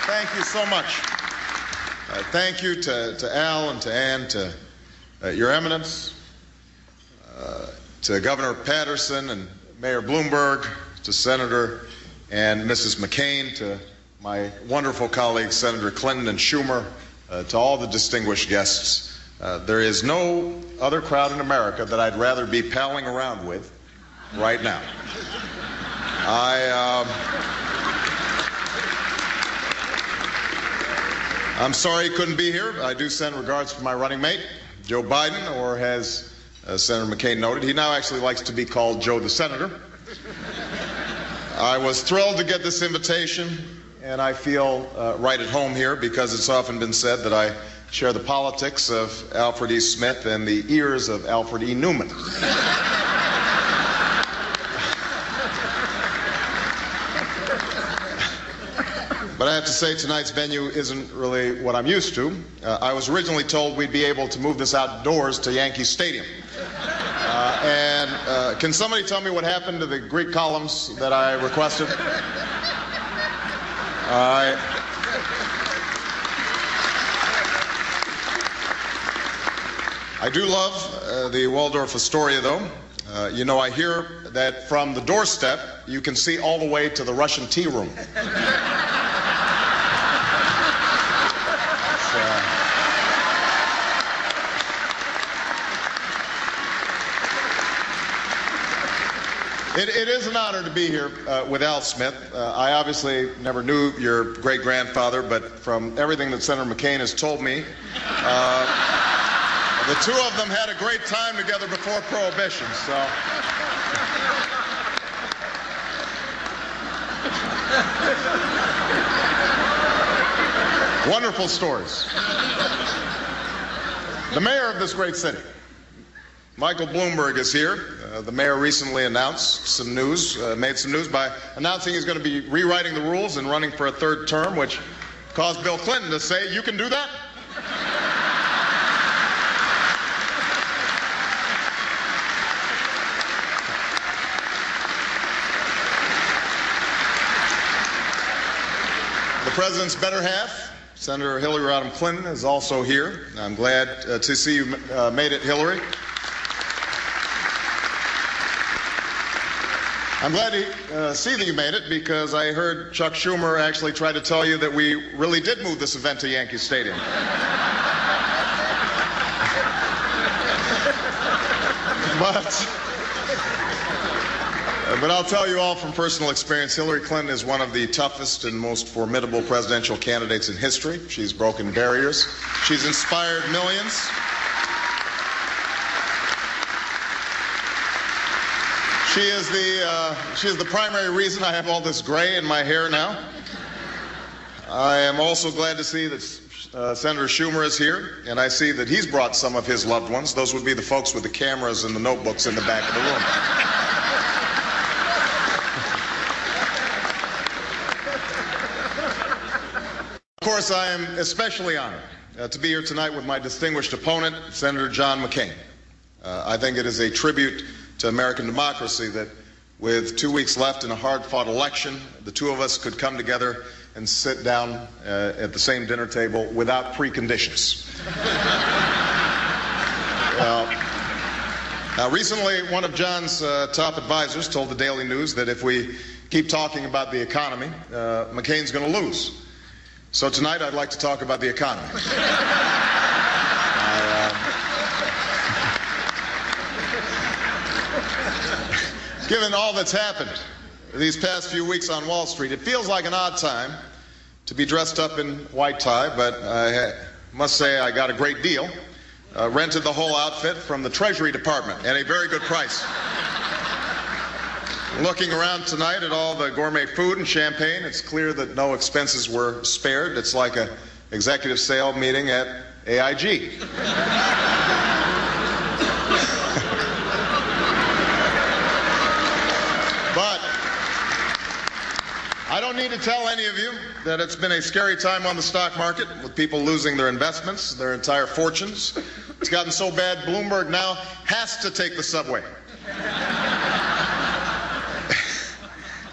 Thank you so much. Thank you to Al and to Ann, to Your Eminence, to Governor Patterson and Mayor Bloomberg, to Senator and Mrs. McCain, to my wonderful colleagues, Senator Clinton and Schumer, to all the distinguished guests. There is no other crowd in America that I'd rather be palling around with right now. I'm sorry he couldn't be here. I do send regards to my running mate, Joe Biden, or as Senator McCain noted, he now actually likes to be called Joe the Senator. I was thrilled to get this invitation, and I feel right at home here because it's often been said that I share the politics of Alfred E. Smith and the ears of Alfred E. Newman. But I have to say tonight's venue isn't really what I'm used to. I was originally told we'd be able to move this outdoors to Yankee Stadium. Can somebody tell me what happened to the Greek columns that I requested? I do love the Waldorf Astoria, though. You know, I hear that from the doorstep, you can see all the way to the Russian tea room. It is an honor to be here with Al Smith. I obviously never knew your great-grandfather, but from everything that Senator McCain has told me, the two of them had a great time together before Prohibition, so. Wonderful stories. The mayor of this great city, Michael Bloomberg, is here. The mayor recently announced some news, made some news by announcing he's going to be rewriting the rules and running for a third term, which caused Bill Clinton to say, "You can do that?" The president's better half, Senator Hillary Rodham Clinton, is also here. I'm glad to see you made it, Hillary. I'm glad to see that you made it because I heard Chuck Schumer actually try to tell you that we really did move this event to Yankee Stadium. But I'll tell you all from personal experience, Hillary Clinton is one of the toughest and most formidable presidential candidates in history. She's broken barriers. She's inspired millions. She is the primary reason I have all this gray in my hair now. I am also glad to see that Senator Schumer is here, and I see that he's brought some of his loved ones. Those would be the folks with the cameras and the notebooks in the back of the room. Of course, I am especially honored to be here tonight with my distinguished opponent, Senator John McCain. I think it is a tribute to American democracy that with 2 weeks left in a hard-fought election, the two of us could come together and sit down at the same dinner table without preconditions. Now, recently, one of John's top advisors told the Daily News that if we keep talking about the economy, McCain's going to lose. So tonight, I'd like to talk about the economy. Given all that's happened these past few weeks on Wall Street, it feels like an odd time to be dressed up in white tie, but I must say I got a great deal. Rented the whole outfit from the Treasury Department at a very good price. Looking around tonight at all the gourmet food and champagne, it's clear that no expenses were spared. It's like an executive sale meeting at AIG. But I don't need to tell any of you that it's been a scary time on the stock market with people losing their investments, their entire fortunes. It's gotten so bad, Bloomberg now has to take the subway.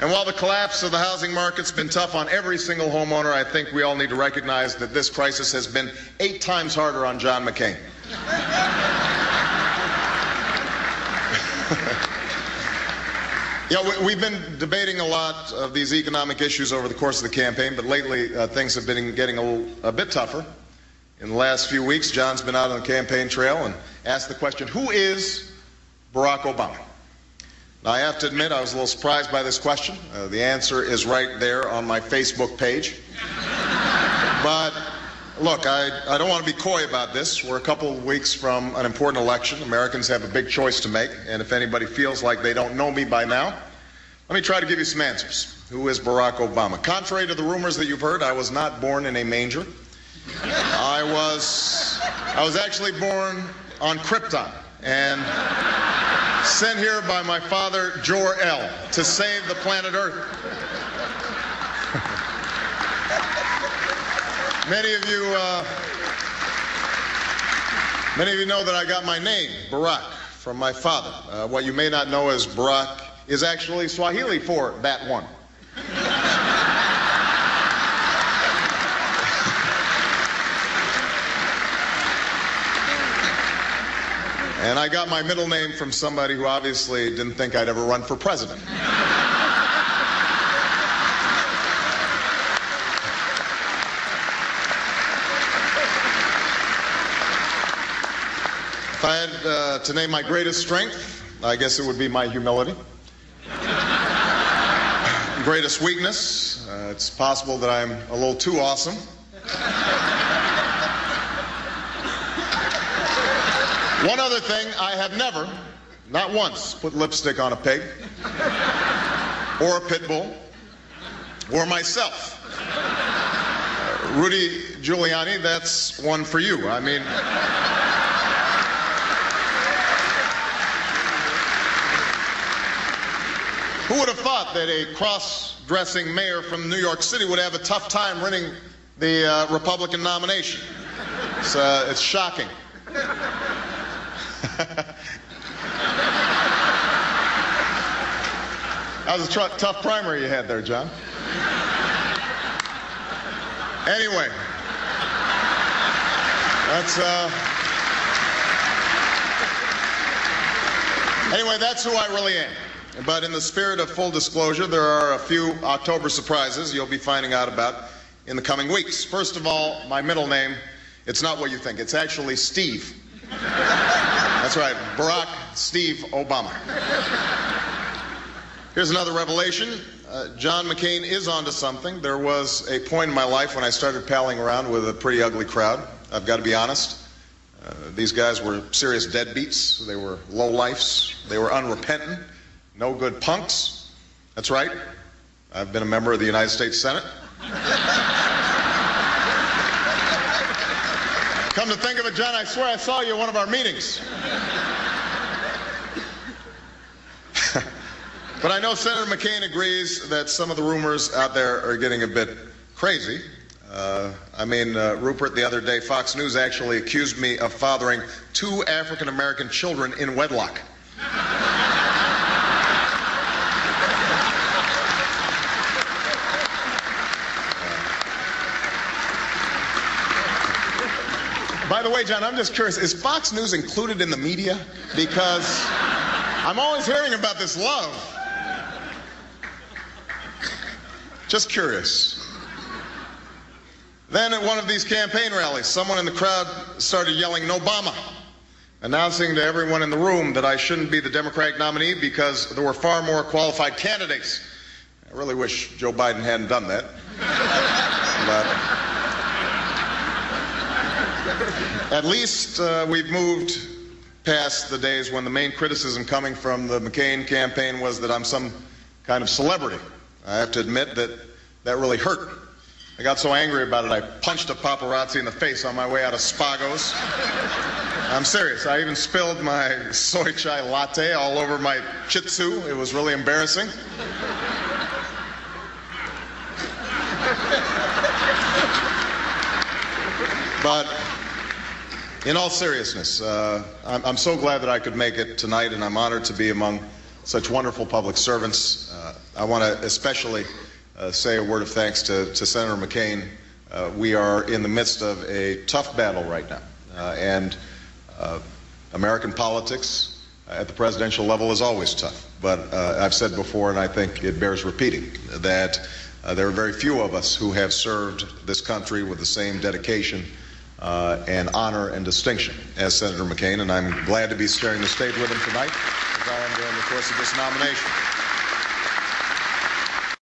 And while the collapse of the housing market's been tough on every single homeowner, I think we all need to recognize that this crisis has been 8 times harder on John McCain. We've been debating a lot of these economic issues over the course of the campaign, but lately things have been getting a bit tougher. In the last few weeks, John's been out on the campaign trail and asked the question, who is Barack Obama? Now, I have to admit I was a little surprised by this question. The answer is right there on my Facebook page. But look, I don't want to be coy about this. We're a couple of weeks from an important election. Americans have a big choice to make, and if anybody feels like they don't know me by now, let me try to give you some answers. Who is Barack Obama? Contrary to the rumors that you've heard, I was not born in a manger. I was actually born on Krypton and sent here by my father, Jor-El, to save the planet Earth. Many of you know that I got my name, Barack, from my father. What you may not know is Barack is actually Swahili for that one. And I got my middle name from somebody who obviously didn't think I'd ever run for president. If I had to name my greatest strength, I guess it would be my humility. Greatest weakness, it's possible that I'm a little too awesome. One other thing, I have never, not once, put lipstick on a pig, or a pit bull, or myself. Rudy Giuliani, that's one for you. I mean, who would have thought that a cross-dressing mayor from New York City would have a tough time winning the Republican nomination? It's shocking. That was a tough primary you had there, John. Anyway, that's who I really am. But in the spirit of full disclosure, there are a few October surprises you'll be finding out about in the coming weeks. First of all, my middle name, it's not what you think. It's actually Steve. That's right, Barack Steve Obama. Here's another revelation. John McCain is onto something. There was a point in my life when I started palling around with a pretty ugly crowd. I've got to be honest. These guys were serious deadbeats. They were lowlifes. They were unrepentant. No good punks. That's right. I've been a member of the United States Senate. Come to think of it, John, I swear I saw you at one of our meetings. But I know Senator McCain agrees that some of the rumors out there are getting a bit crazy. Rupert, the other day, Fox News actually accused me of fathering 2 African-American children in wedlock. By the way, John, I'm just curious, is Fox News included in the media? Because I'm always hearing about this love. Just curious. Then at one of these campaign rallies, someone in the crowd started yelling, "Nobama," announcing to everyone in the room that I shouldn't be the Democratic nominee because there were far more qualified candidates. I really wish Joe Biden hadn't done that. But at least we've moved past the days when the main criticism coming from the McCain campaign was that I'm some kind of celebrity. I have to admit that that really hurt. I got so angry about it, I punched a paparazzi in the face on my way out of Spago's. I'm serious. I even spilled my soy chai latte all over my Shih Tzu. It was really embarrassing. But in all seriousness, I'm so glad that I could make it tonight, and I'm honored to be among such wonderful public servants. I want to especially say a word of thanks to Senator McCain. We are in the midst of a tough battle right now, and American politics at the presidential level is always tough. But I've said before, and I think it bears repeating, that there are very few of us who have served this country with the same dedication and honor and distinction as Senator McCain, and I'm glad to be sharing the stage with him tonight as I am during the course of this nomination.